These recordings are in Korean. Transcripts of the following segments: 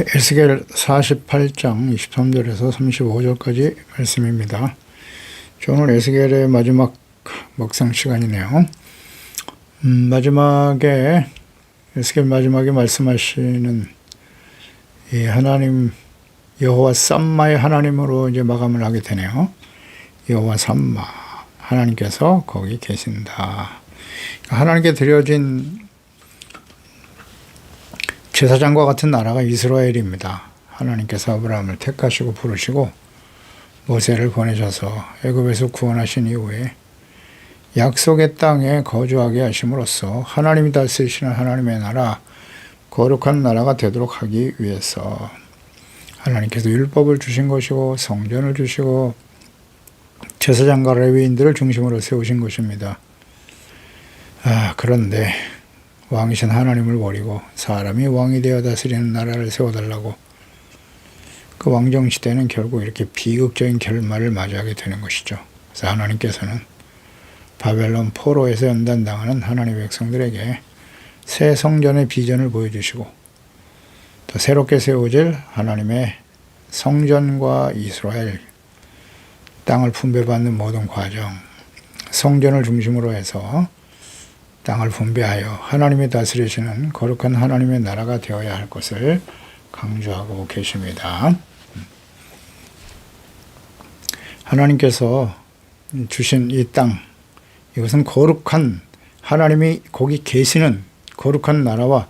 에스겔 48장 23절에서 35절까지 말씀입니다. 오늘 에스겔의 마지막 묵상 시간이네요. 에스겔 마지막에 말씀하시는 이 하나님 여호와 삼마의 하나님으로 이제 마감을 하게 되네요. 여호와 삼마 하나님께서 거기 계신다. 하나님께 드려진 제사장과 같은 나라가 이스라엘입니다. 하나님께서 아브라함을 택하시고 부르시고 모세를 보내셔서 애굽에서 구원하신 이후에 약속의 땅에 거주하게 하심으로써 하나님이 다스리시는 하나님의 나라, 거룩한 나라가 되도록 하기 위해서 하나님께서 율법을 주신 것이고 성전을 주시고 제사장과 레위인들을 중심으로 세우신 것입니다. 그런데 왕이신 하나님을 버리고 사람이 왕이 되어 다스리는 나라를 세워달라고 그 왕정시대는 결국 이렇게 비극적인 결말을 맞이하게 되는 것이죠. 그래서 하나님께서는 바벨론 포로에서 연단당하는 하나님의 백성들에게 새 성전의 비전을 보여주시고 또 새롭게 세워질 하나님의 성전과 이스라엘 땅을 분배받는 모든 과정, 성전을 중심으로 해서 땅을 분배하여 하나님이 다스리시는 거룩한 하나님의 나라가 되어야 할 것을 강조하고 계십니다. 하나님께서 주신 이 땅, 이것은 거룩한 하나님이 거기 계시는 거룩한 나라와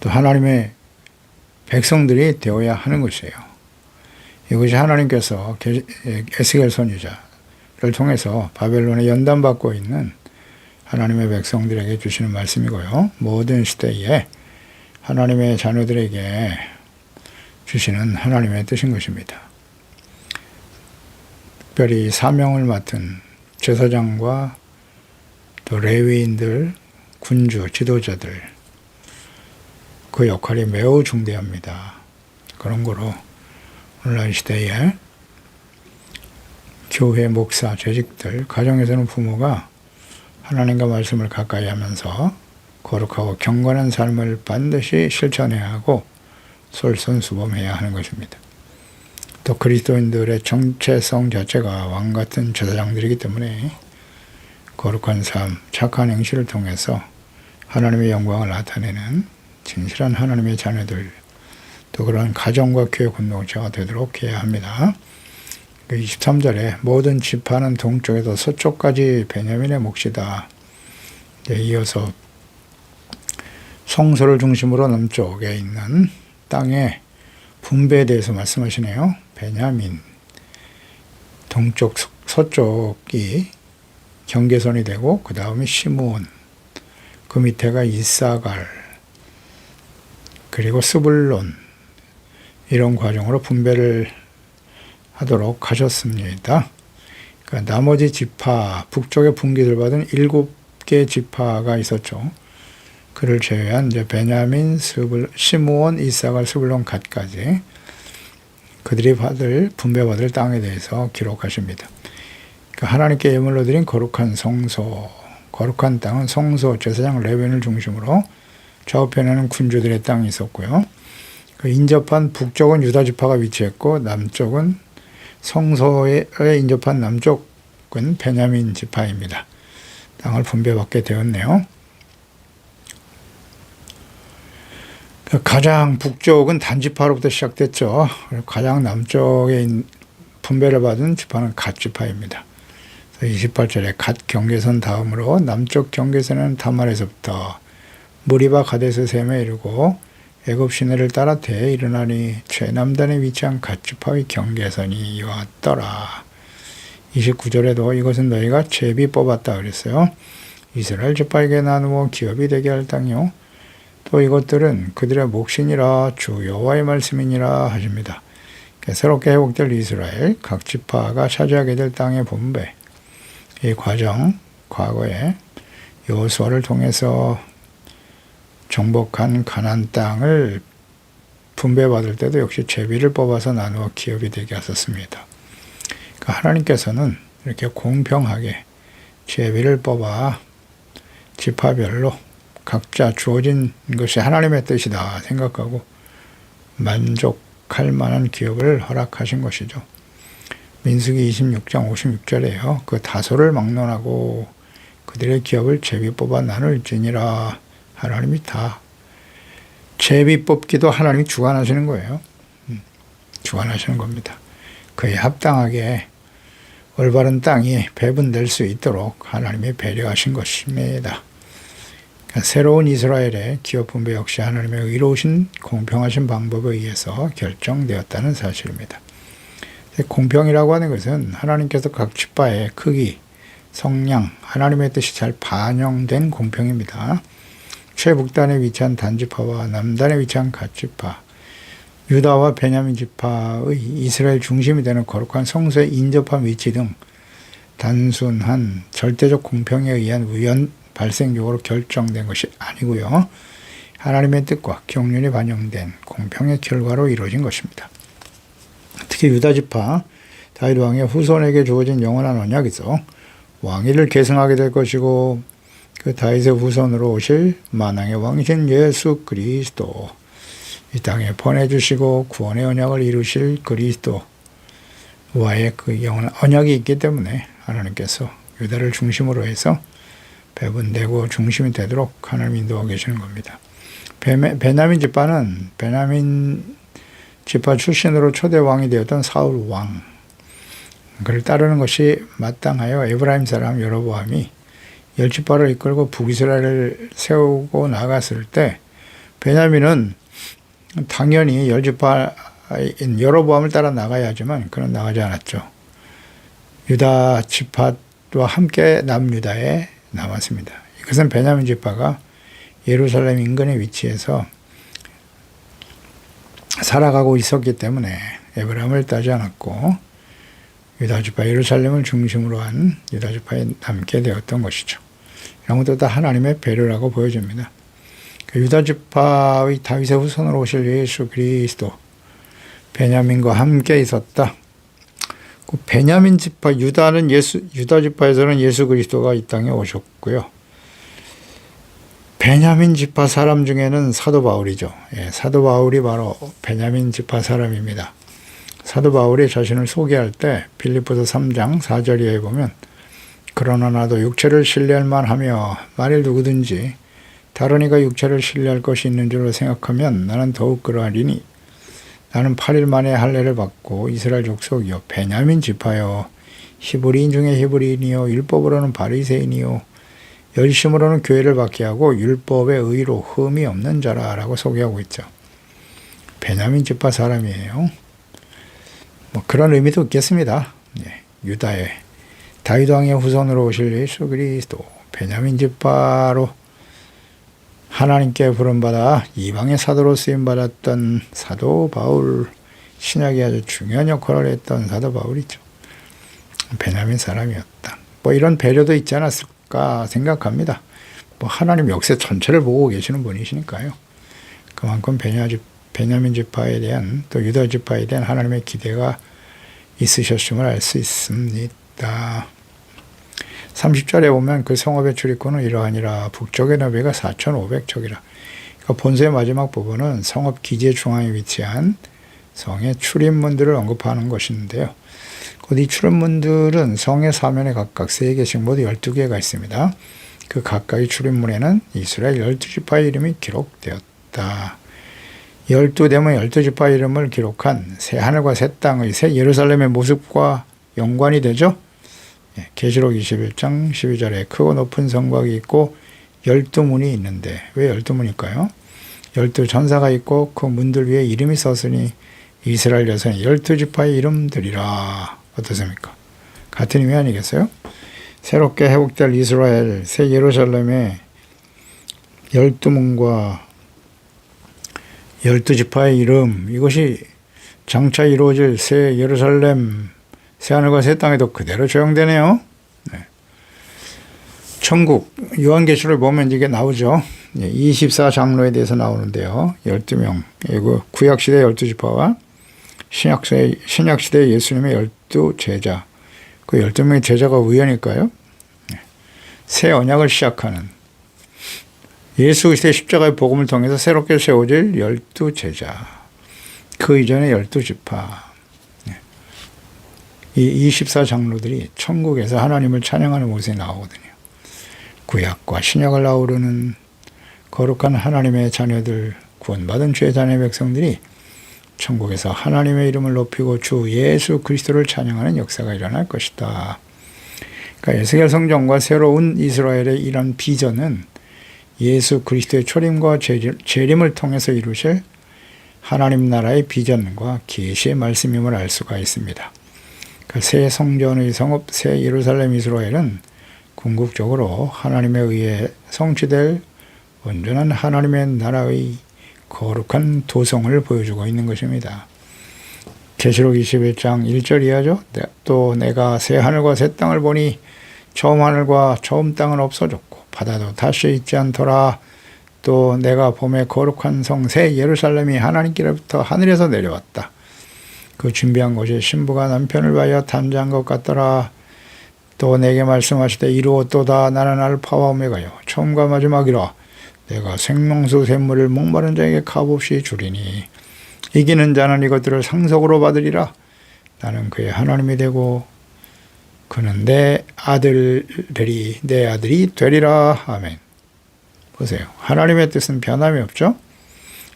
또 하나님의 백성들이 되어야 하는 것이에요. 이것이 하나님께서 에스겔 선지자를 통해서 바벨론에 연단받고 있는 하나님의 백성들에게 주시는 말씀이고요. 모든 시대에 하나님의 자녀들에게 주시는 하나님의 뜻인 것입니다. 특별히 사명을 맡은 제사장과 또 레위인들, 군주, 지도자들 그 역할이 매우 중대합니다. 그런 거로 오늘날 시대에 교회, 목사, 재직들, 가정에서는 부모가 하나님과 말씀을 가까이 하면서 거룩하고 경건한 삶을 반드시 실천해야 하고 솔선수범해야 하는 것입니다. 또 그리스도인들의 정체성 자체가 왕같은 제사장들이기 때문에 거룩한 삶, 착한 행실을 통해서 하나님의 영광을 나타내는 진실한 하나님의 자녀들, 또 그런 가정과 교회 공동체가 되도록 해야 합니다. 23절에 모든 지파는 동쪽에서 서쪽까지 베냐민의 몫이다. 이어서 성소를 중심으로 남쪽에 있는 땅의 분배에 대해서 말씀하시네요. 베냐민, 동쪽, 서쪽이 경계선이 되고 그 다음이 시므온, 그 밑에가 이사갈, 그리고 스불론, 이런 과정으로 분배를 하도록 하셨습니다. 그러니까 나머지 지파, 북쪽에 분깃을 받은 7개 지파가 있었죠. 그를 제외한 이제 베냐민, 시므온, 이사갈, 스불론, 갓까지 그들이 분배받을 땅에 대해서 기록하십니다. 그러니까 하나님께 예물로 드린 거룩한 성소, 거룩한 땅은 성소, 제사장, 레위인을 중심으로 좌우편에는 군주들의 땅이 있었고요. 그 인접한 북쪽은 유다 지파가 위치했고 남쪽은 성소에 인접한 남쪽은 베냐민 지파입니다. 땅을 분배받게 되었네요. 가장 북쪽은 단지파로부터 시작됐죠. 가장 남쪽에 분배를 받은 지파는 갓 지파입니다. 28절에 갓 경계선 다음으로 남쪽 경계선은 다말에서부터 무리바 가데스 셈에 이르고 애굽 시내를 따라 대에 이르나니 최남단에 위치한 갓 지파의 경계선이 이와 같더라. 29절에도 이것은 너희가 제비 뽑았다 그랬어요. 이스라엘 지파에게 나누어 기업이 되게 할 땅이요. 또 이것들은 그들의 몫이니라 주 여호와의 말씀이니라 하십니다. 새롭게 회복될 이스라엘 각 지파가 차지하게 될 땅의 분배, 이 과정, 과거에 여호수아를 통해서 정복한 가나안 땅을 분배받을 때도 역시 제비를 뽑아서 나누어 기업이 되게 하셨습니다. 그러니까 하나님께서는 이렇게 공평하게 제비를 뽑아 지파별로 각자 주어진 것이 하나님의 뜻이다 생각하고 만족할 만한 기업을 허락하신 것이죠. 민수기 26장 56절에요. 그 다소를 막론하고 그들의 기업을 제비 뽑아 나눌지니라. 하나님이 다 제비 뽑기도 하나님이 주관하시는 거예요. 주관하시는 겁니다. 그에 합당하게 올바른 땅이 배분될 수 있도록 하나님이 배려하신 것입니다. 그러니까 새로운 이스라엘의 기업 분배 역시 하나님의 의로우신 공평하신 방법에 의해서 결정되었다는 사실입니다. 공평이라고 하는 것은 하나님께서 각 지파의 크기, 성량, 하나님의 뜻이 잘 반영된 공평입니다. 최북단에 위치한 단지파와 남단에 위치한 갓지파, 유다와 베냐민 지파의 이스라엘 중심이 되는 거룩한 성소의 인접한 위치 등 단순한 절대적 공평에 의한 우연 발생적으로 결정된 것이 아니고요. 하나님의 뜻과 경륜이 반영된 공평의 결과로 이루어진 것입니다. 특히 유다 지파, 다윗 왕의 후손에게 주어진 영원한 언약에서 왕위를 계승하게 될 것이고 그 다윗의 후손으로 오실 만왕의 왕이신 예수 그리스도, 이 땅에 보내주시고 구원의 언약을 이루실 그리스도와의 그 영원한 언약이 있기 때문에 하나님께서 유다를 중심으로 해서 배분되고 중심이 되도록 하나님 인도하고 계시는 겁니다. 베냐민 지파는 베냐민 지파 출신으로 초대 왕이 되었던 사울 왕, 그를 따르는 것이 마땅하여 에브라임 사람 여로보암이 열 지파를 이끌고 북이스라엘을 세우고 나갔을 때 베냐민은 당연히 열 지파인 여로보암을 따라 나가야 하지만 그는 나가지 않았죠. 유다 지파와 함께 남유다에 남았습니다. 이것은 베냐민 지파가 예루살렘 인근에 위치해서 살아가고 있었기 때문에 에브라임을 따지 않았고 유다 지파 예루살렘을 중심으로 한 유다 지파에 남게 되었던 것이죠. 이런 것도 다 하나님의 배려라고 보여집니다. 유다 지파의 다윗의 후손으로 오실 예수 그리스도, 베냐민과 함께 있었다. 그 베냐민 지파, 유다 지파에서는 예수 그리스도가 이 땅에 오셨고요. 베냐민 지파 사람 중에는 사도 바울이죠. 사도 바울이 바로 베냐민 지파 사람입니다. 사도 바울이 자신을 소개할 때 빌립보서 3장 4절 이하에 보면 그러나 나도 육체를 신뢰할 만하며 만일 누구든지 다른 이가 육체를 신뢰할 것이 있는 줄로 생각하면 나는 더욱 그러하리니 나는 8일 만에 할례를 받고 이스라엘 족속이요 베냐민 지파요 히브리인 중에 히브리인이요 율법으로는 바리새인이요 열심으로는 교회를 받게 하고 율법의 의로 흠이 없는 자라라고 소개하고 있죠. 베냐민 지파 사람이에요. 뭐 그런 의미도 있겠습니다. 유다의 다윗 왕의 후손으로 오실 예수 그리스도, 베냐민 지파로 하나님께 부름받아 이방의 사도로 쓰임받았던 사도 바울, 신약에 아주 중요한 역할을 했던 사도 바울이죠. 베냐민 사람이었다. 뭐 이런 배려도 있지 않았을까 생각합니다. 뭐 하나님 역사 전체를 보고 계시는 분이시니까요. 그만큼 베냐민 지파에 대한 또 유다 지파에 대한 하나님의 기대가 있으셨음을 알 수 있습니다. 30절에 보면 그 성읍의 출입구는 이러하니라. 북쪽의 너비가 4,500척이라. 그러니까 본서의 마지막 부분은 성읍 기재 중앙에 위치한 성의 출입문들을 언급하는 것인데요. 이 출입문들은 성의 사면에 각각 3개씩 모두 12개가 있습니다. 그 각각의 출입문에는 이스라엘 12지파의 이름이 기록되었다. 12대문 12지파 이름을 기록한 새 하늘과 새 땅의 새 예루살렘의 모습과 연관이 되죠. 계시록 21장 12절에 크고 높은 성곽이 있고 12문이 있는데 왜 12문일까요? 12전사가 있고 그 문들 위에 이름이 썼으니 이스라엘 여성의 12지파의 이름들이라. 어떻습니까? 같은 의미 아니겠어요? 새롭게 회복될 이스라엘 새 예루살렘의 12문과 12지파의 이름, 이것이 장차 이루어질 새 예루살렘 새 하늘과 새 땅에도 그대로 적용되네요. 천국, 요한계시를 보면 이게 나오죠. 24장로에 대해서 나오는데요. 12명. 이거 구약시대 12지파와 신약시대 예수님의 12제자. 그 12명의 제자가 우연일까요? 새 언약을 시작하는 예수 그리스도의 십자가의 복음을 통해서 새롭게 세워질 12제자. 그 이전에 12지파, 이 24장로들이 천국에서 하나님을 찬양하는 모습이 나오거든요. 구약과 신약을 아우르는 거룩한 하나님의 자녀들, 구원받은 죄 자녀 백성들이 천국에서 하나님의 이름을 높이고 주 예수 그리스도를 찬양하는 역사가 일어날 것이다. 그러니까 에스겔 성전과 새로운 이스라엘의 이런 비전은 예수 그리스도의 초림과 재림을 통해서 이루실 하나님 나라의 비전과 계시의 말씀임을 알 수가 있습니다. 그러니까 새 성전의 성읍, 새 예루살렘 이스라엘은 궁극적으로 하나님에 의해 성취될 온전한 하나님의 나라의 거룩한 도성을 보여주고 있는 것입니다. 계시록 21장 1절 이하죠. 또 내가 새 하늘과 새 땅을 보니 처음 하늘과 처음 땅은 없어졌고 바다도 다시 있지 않더라. 또 내가 봄에 거룩한 성 새 예루살렘이 하나님께로부터 하늘에서 내려왔다. 그 준비한 곳이 신부가 남편을 위하여 단장한 것 같더라. 또 내게 말씀하시되 이루었도다. 나는 알파와 오메가요 처음과 마지막이라. 내가 생명수 샘물을 목마른 자에게 값없이 주리니 이기는 자는 이것들을 상속으로 받으리라. 나는 그의 하나님이 되고 그는 내 아들이 되리라. 아멘. 보세요. 하나님의 뜻은 변함이 없죠.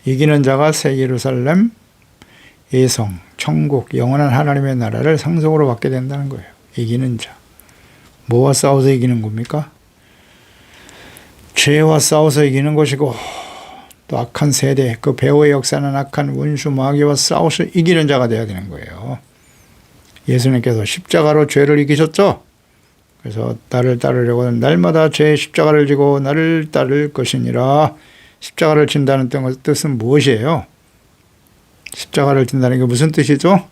이기는 자가 새 예루살렘, 예성, 천국, 영원한 하나님의 나라를 상속으로 받게 된다는 거예요. 이기는 자. 뭐와 싸워서 이기는 겁니까? 죄와 싸워서 이기는 것이고 또 악한 세대, 그 배후의 역사는 악한 원수 마귀와 싸워서 이기는 자가 되어야 되는 거예요. 예수님께서 십자가로 죄를 이기셨죠? 그래서 나를 따르려고 날마다 제 십자가를 지고 나를 따를 것이니라. 십자가를 진다는 뜻은 무엇이에요? 십자가를 진다는 게 무슨 뜻이죠?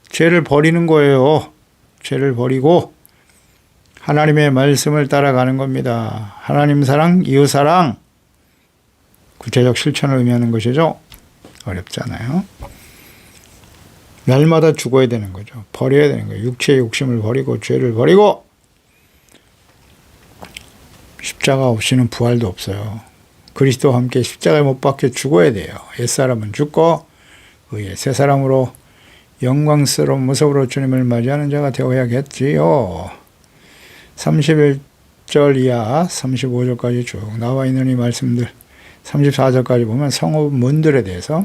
죄를 버리는 거예요. 죄를 버리고 하나님의 말씀을 따라가는 겁니다. 하나님 사랑, 이웃 사랑, 구체적 실천을 의미하는 것이죠. 어렵잖아요. 날마다 죽어야 되는 거죠. 버려야 되는 거예요. 육체의 욕심을 버리고 죄를 버리고. 십자가 없이는 부활도 없어요. 그리스도와 함께 십자가에 못 박혀 죽어야 돼요. 옛사람은 죽고 의의 새 사람으로 영광스러운 모습으로 주님을 맞이하는 자가 되어야겠지요. 31절 이하 35절까지 쭉 나와 있는 이 말씀들, 34절까지 보면 성읍 문들에 대해서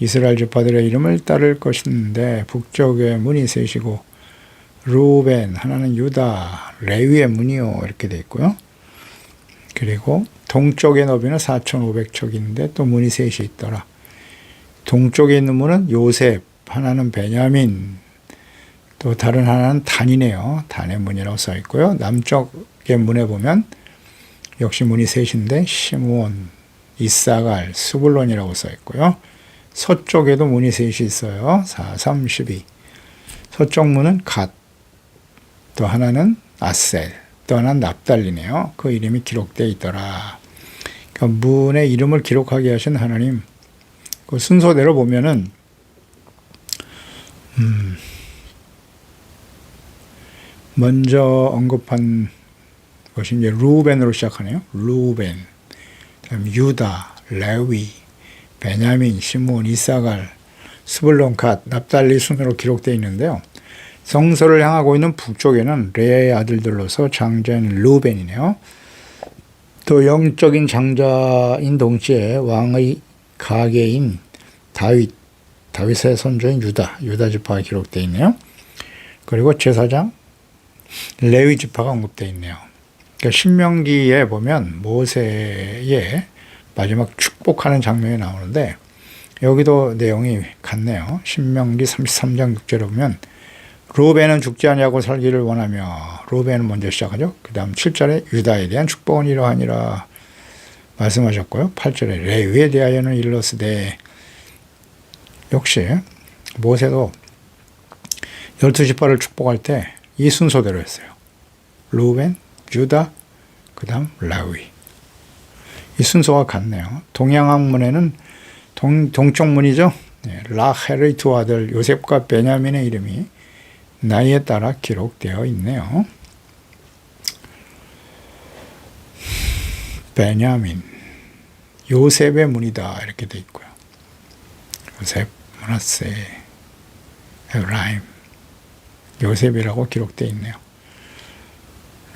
이스라엘 지파들의 이름을 따를 것인데 북쪽에 문이 셋이고 루벤, 하나는 유다, 레위의 문이요 이렇게 되어 있고요. 그리고 동쪽의 너비는 4,500척인데 또 문이 셋이 있더라. 동쪽에 있는 문은 요셉, 하나는 베냐민, 또 다른 하나는 단이네요. 단의 문이라고 써 있고요. 남쪽의 문에 보면 역시 문이 셋인데 시므온, 이사갈, 스불론이라고 써 있고요. 서쪽에도 문이 셋이 있어요. 4, 3, 12. 서쪽 문은 갓, 또 하나는 아셀, 또 하나는 납달리네요. 그 이름이 기록되어 있더라. 그러니까 문의 이름을 기록하게 하신 하나님, 그 순서대로 보면은 먼저 언급한 것이 이제 루벤으로 시작하네요. 루벤, 그다음 유다, 레위, 베냐민, 시므온, 이사갈, 스불론, 갓, 납달리 순으로 기록되어 있는데요. 성서를 향하고 있는 북쪽에는 레아의 아들들로서 장자인 루벤이네요. 또 영적인 장자인 동시에 왕의 가계인 다윗의 손주인 유다 지파가 기록되어 있네요. 그리고 제사장 레위 지파가 언급되어 있네요. 그러니까 신명기에 보면 모세의 마지막 축복하는 장면이 나오는데 여기도 내용이 같네요. 신명기 33장 6절에 보면 루벤은 죽지 아니하고 살기를 원하며, 루벤은 먼저 시작하죠. 그 다음 7절에 유다에 대한 축복은 이러하니라 말씀하셨고요. 8절에 레위에 대하여는 일러스되, 역시 모세도 12지파를 축복할 때 이 순서대로 했어요. 루벤, 유다, 그 다음 레위. 이 순서가 같네요. 동양학문에는 동쪽 문이죠. 라헬의 두 아들 요셉과 베냐민의 이름이 나이에 따라 기록되어 있네요. 베냐민, 요셉의 문이다 이렇게 되어 있고요. 요셉, 므낫세, 에브라임, 요셉이라고 기록되어 있네요.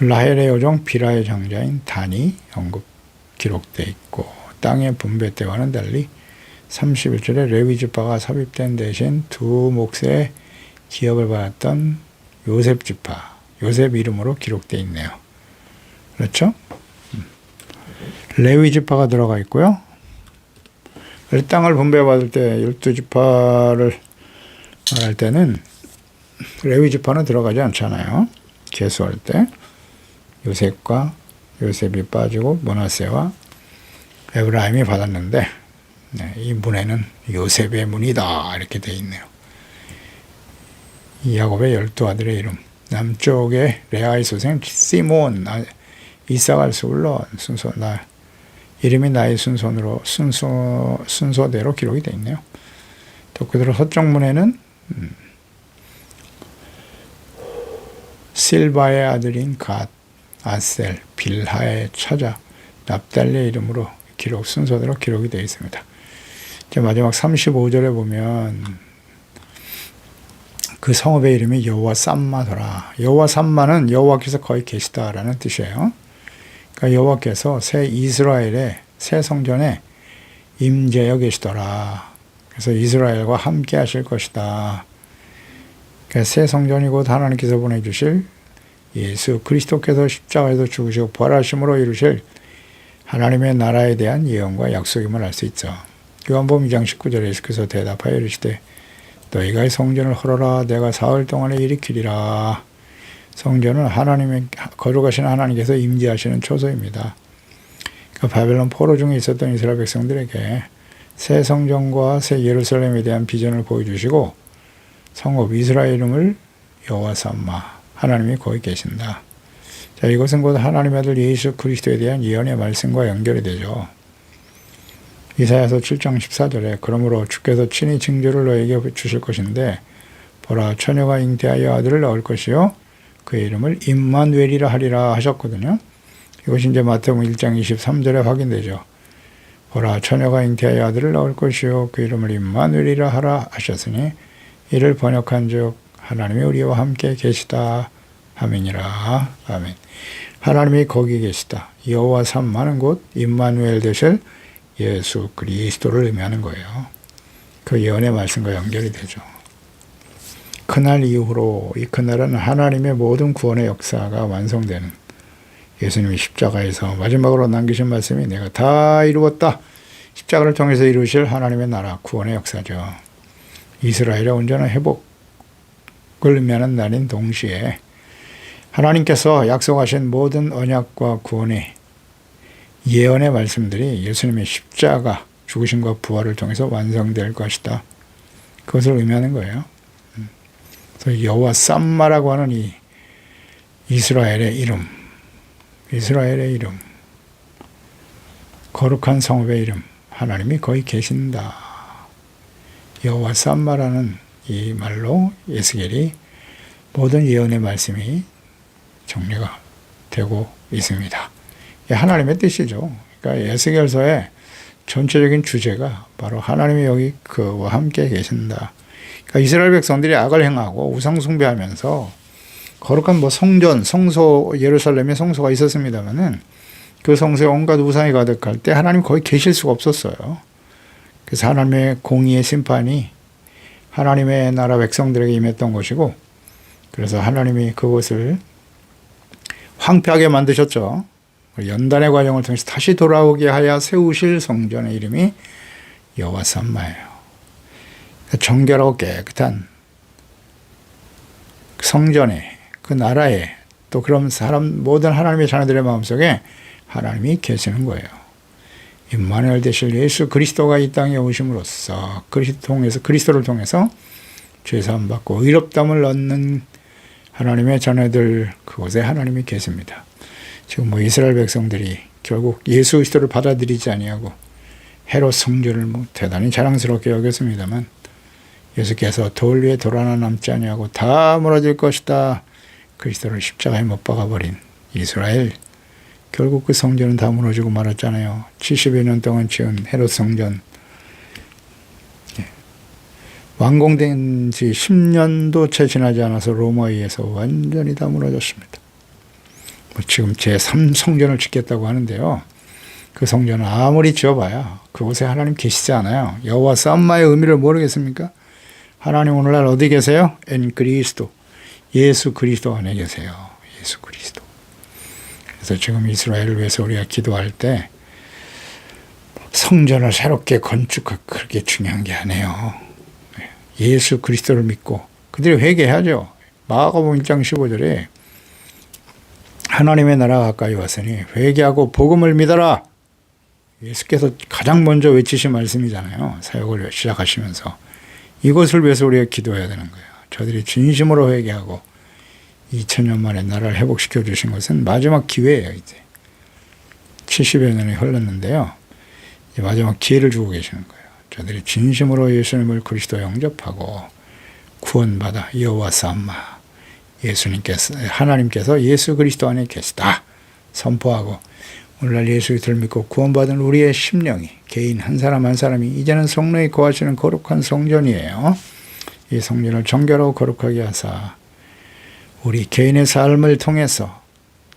라헬의 여종 비라의 장자인 단이 기록되어 있고, 땅의 분배 때와는 달리 31절에 레위 지파가 삽입된 대신 두 몫의 기업을 받았던 요셉 지파, 요셉 이름으로 기록되어 있네요. 그렇죠? 레위 지파가 들어가 있고요. 땅을 분배받을 때 12지파를 말할 때는 레위 지파는 들어가지 않잖아요. 계수할 때 요셉이 빠지고 므낫세와 에브라임이 받았는데, 이 문에는 요셉의 문이다 이렇게 되어 있네요. 야곱의 12아들의 이름, 남쪽의 레아의 소생 시몬, 이삭을 술론, 이름이 나의 순서대로 기록이 되어 있네요. 또 그대로 서쪽 문에는 실바의 아들인 갓, 아셀, 빌하의 처자, 납달리의 이름으로 순서대로 기록이 되어 있습니다. 이제 마지막 35절에 보면 그 성읍의 이름이 여호와 삼마더라. 여호와 삼마는 여호와께서 거기 계시다라는 뜻이에요. 그러니까 여호와께서 새 이스라엘의 새 성전에 임재하여 계시더라. 그래서 이스라엘과 함께 하실 것이다. 그러니까 새 성전이 곧 하나님께서 보내주실 예수 그리스도께서 십자가에서 죽으시고 부활하심으로 이루실 하나님의 나라에 대한 예언과 약속임을 알 수 있죠. 요한복음 2장 19절에 예수께서 대답하여 이르시되 너희가 이 성전을 헐어라. 내가 사흘 동안에 일으키리라. 성전은 하나님의 거룩하신 하나님께서 임재하시는 초소입니다. 그러니까 바벨론 포로 중에 있었던 이스라엘 백성들에게 새 성전과 새 예루살렘에 대한 비전을 보여주시고 성읍 이스라엘 이름을 여호와 삼마, 하나님이 거기 계신다. 자, 이것은 곧 하나님의 아들 예수 그리스도에 대한 예언의 말씀과 연결이 되죠. 이사야서 7장 14절에 그러므로 주께서 친히 징조를 너에게 주실 것인데 보라 처녀가 잉태하여 아들을 낳을 것이요 그의 이름을 임마누엘이라 하리라 하셨거든요. 이것이 이제 마태복음 1장 23절에 확인되죠. 보라 처녀가 잉태하여 아들을 낳을 것이요 그 이름을 임마누엘이라 하라 하셨으니 이를 번역한즉 하나님이 우리와 함께 계시다 아멘이라. 아멘. 하나님이 거기 계시다. 여호와 삼마는 곧 임마누엘 되실 예수 그리스도를 의미하는 거예요. 그 예언의 말씀과 연결이 되죠. 그날 이후로 이 그날은 하나님의 모든 구원의 역사가 완성되는, 예수님이 십자가에서 마지막으로 남기신 말씀이 내가 다 이루었다. 십자가를 통해서 이루실 하나님의 나라 구원의 역사죠. 이스라엘의 온전한 회복을 의미하는 날인 동시에 하나님께서 약속하신 모든 언약과 구원의 예언의 말씀들이 예수님의 십자가 죽으심과 부활을 통해서 완성될 것이다. 그것을 의미하는 거예요. 그래서 여호와 삼마라고 하는 이 이스라엘의 이름, 거룩한 성읍의 이름, 하나님이 거기 계신다. 여호와 삼마라는 이 말로 에스겔이 모든 예언의 말씀이 정리가 되고 있습니다. 하나님의 뜻이죠. 그러니까 에스겔서의 전체적인 주제가 바로 하나님이 여기 그와 함께 계신다. 그러니까 이스라엘 백성들이 악을 행하고 우상 숭배하면서 거룩한 성전, 성소, 예루살렘에 성소가 있었습니다만은 그 성소에 온갖 우상이 가득할 때 하나님 거기 계실 수가 없었어요. 그래서 하나님의 공의의 심판이 하나님의 나라 백성들에게 임했던 것이고, 그래서 하나님이 그것을 황폐하게 만드셨죠. 연단의 과정을 통해서 다시 돌아오게 하여 세우실 성전의 이름이 여호와 삼마예요. 정결하고 깨끗한 성전에, 그 나라에, 또 그런 모든 하나님의 자녀들의 마음속에 하나님이 계시는 거예요. 임마누엘 되실 예수 그리스도가 이 땅에 오심으로써 그리스도를 통해서 죄사함 받고 의롭다함을 얻는 하나님의 자녀들, 그곳에 하나님이 계십니다. 지금 이스라엘 백성들이 결국 예수 그리스도를 받아들이지 아니하고 헤롯 성전을 대단히 자랑스럽게 여겼습니다만, 예수께서 돌 위에 돌 하나 남지 아니하고 다 무너질 것이다. 그리스도를 십자가에 못 박아버린 이스라엘, 결국 그 성전은 다 무너지고 말았잖아요. 70여 년 동안 지은 헤롯 성전, 완공된 지 10년도 채 지나지 않아서 로마에 의해서 완전히 다 무너졌습니다. 지금 제3성전을 짓겠다고 하는데요. 그 성전은 아무리 지어봐야 그곳에 하나님 계시지 않아요. 여호와 삼마의 의미를 모르겠습니까? 하나님 오늘날 어디 계세요? 엔 그리스도, 예수 그리스도 안에 계세요. 예수 그리스도. 그래서 지금 이스라엘을 위해서 우리가 기도할 때 성전을 새롭게 건축하고 그렇게 중요한 게 아니에요. 예수 그리스도를 믿고 그들이 회개하죠. 마가복음 1장 15절에 하나님의 나라가 가까이 왔으니 회개하고 복음을 믿어라. 예수께서 가장 먼저 외치신 말씀이잖아요. 사역을 시작하시면서. 이것을 위해서 우리가 기도해야 되는 거예요. 저들이 진심으로 회개하고 2000년 만에 나라를 회복시켜 주신 것은 마지막 기회예요. 이제 70여 년이 흘렀는데요. 이제 마지막 기회를 주고 계시는 거예요. 저들이 진심으로 예수님을 그리스도 영접하고 구원받아 여호와 삼마 하나님께서 예수 그리스도 안에 계시다 선포하고 오늘날 예수 그리스도를 믿고 구원받은 우리의 심령이 개인 한 사람 한 사람이 이제는 성령이 거하시는 거룩한 성전이에요. 이 성전을 정결하고 거룩하게 하사 우리 개인의 삶을 통해서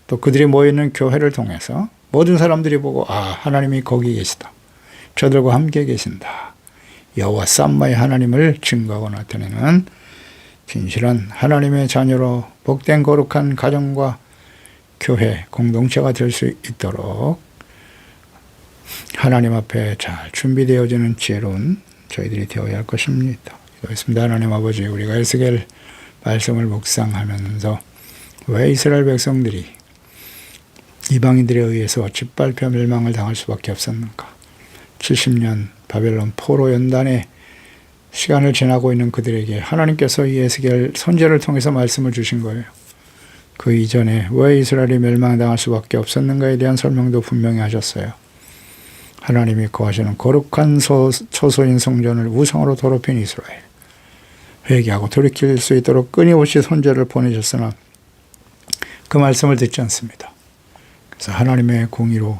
또 그들이 모여있는 교회를 통해서 모든 사람들이 보고 하나님이 거기 계시다. 저들과 함께 계신다. 여호와 삼마의 하나님을 증거하고 나타내는 진실한 하나님의 자녀로 복된 거룩한 가정과 교회 공동체가 될 수 있도록 하나님 앞에 잘 준비되어지는 지혜로운 저희들이 되어야 할 것입니다. 기도했습니다. 하나님 아버지, 우리가 에스겔 말씀을 묵상하면서 왜 이스라엘 백성들이 이방인들에 의해서 짓밟혀 멸망을 당할 수밖에 없었는가? 70년 바벨론 포로 연단의 시간을 지나고 있는 그들에게 하나님께서 이 에스겔 선지자를 통해서 말씀을 주신 거예요. 그 이전에 왜 이스라엘이 멸망당할 수밖에 없었는가에 대한 설명도 분명히 하셨어요. 하나님이 거하시는 거룩한 초소인 성전을 우상으로 더럽힌 이스라엘. 회개하고 돌이킬 수 있도록 끊임없이 선지자를 보내셨으나 그 말씀을 듣지 않습니다. 그래서 하나님의 공의로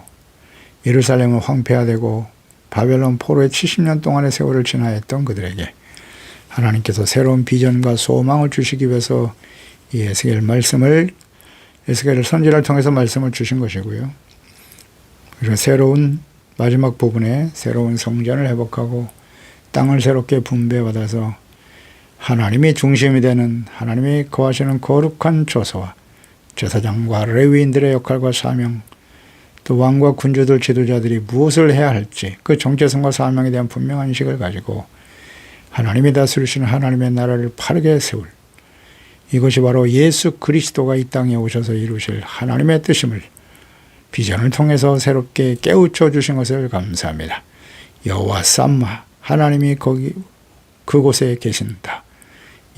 예루살렘은 황폐화되고 바벨론 포로의 70년 동안의 세월을 지나했던 그들에게 하나님께서 새로운 비전과 소망을 주시기 위해서 이 에스겔 선지자를 통해서 말씀을 주신 것이고요. 그리고 새로운 마지막 부분에 새로운 성전을 회복하고 땅을 새롭게 분배받아서 하나님이 중심이 되는 하나님이 거하시는 거룩한 조서와 제사장과 레위인들의 역할과 사명, 또 왕과 군주들 지도자들이 무엇을 해야 할지 그 정체성과 사명에 대한 분명한 인식을 가지고 하나님이 다스리시는 하나님의 나라를 바르게 세울, 이것이 바로 예수 그리스도가 이 땅에 오셔서 이루실 하나님의 뜻임을 비전을 통해서 새롭게 깨우쳐 주신 것을 감사합니다. 여호와 삼마, 하나님이 그곳에 계신다.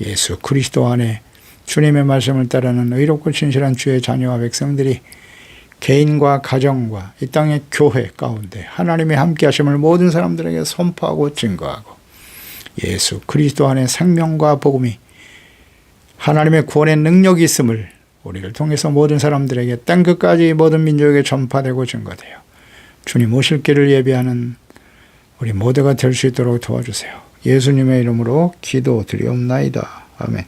예수 그리스도 안에 주님의 말씀을 따르는 의롭고 진실한 주의 자녀와 백성들이 개인과 가정과 이 땅의 교회 가운데 하나님의 함께 하심을 모든 사람들에게 선포하고 증거하고 예수 그리스도 안에 생명과 복음이 하나님의 구원의 능력이 있음을 우리를 통해서 모든 사람들에게 땅끝까지 모든 민족에게 전파되고 증거되어 주님 오실 길을 예비하는 우리 모두가 될 수 있도록 도와주세요. 예수님의 이름으로 기도드리옵나이다. 아멘.